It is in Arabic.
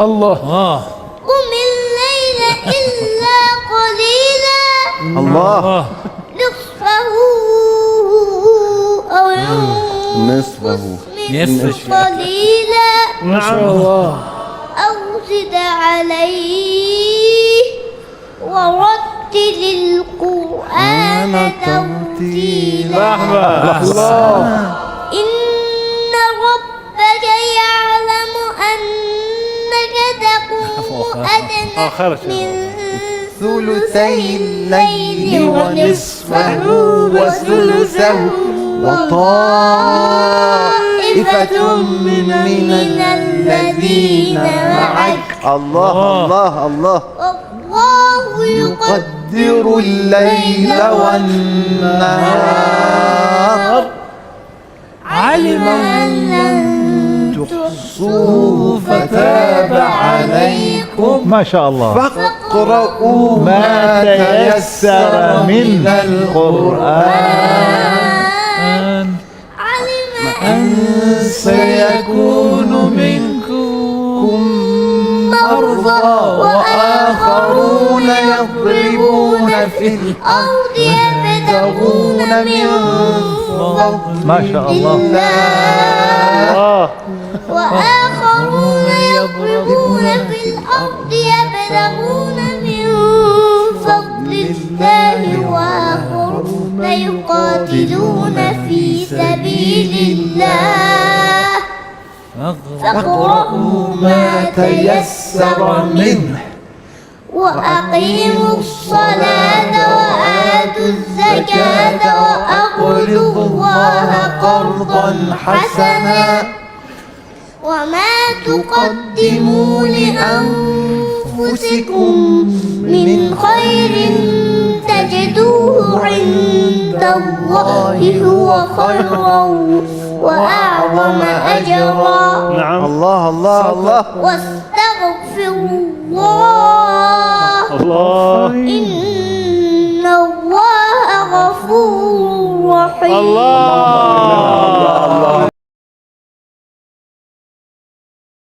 الله. قم الليل إلا قليلا الله. نصفه أو نصفه نصف قليلا ما شاء الله. أو زد عليه ورتل القرآن ترتيلا الله. إن ربك يعلم أنك تقوم أدنى من ثلثي الليل ونصفه وثلثه وطائفة من الذين معك. الله الله الله. والله يقدر الليل والنهار علم أن لن تحصوه فتاب عليكم ما شاء الله. فاقرؤوا ما تيسر من القرآن. علم أن سيكون منكم مرضى وآخرون يضربون في الأرض يبتغون من فضل ما شاء الله. الله. وآخرون يضربون في الأرض يبتغون من فضل الله وآخرون يقاتلون في سبيل الله فاقرؤوا ما تيسر منه وأقيموا الصلاة وآتوا الزكاة وأقرضوا الله قرضا حسنا وما تقدموا لأنفسكم من خير تجدوه عند الله هو خيرا وأعظم أجرا. نعم. الله الله الله. واستغفروا الله الله. إن الله غفور رحيم. الله.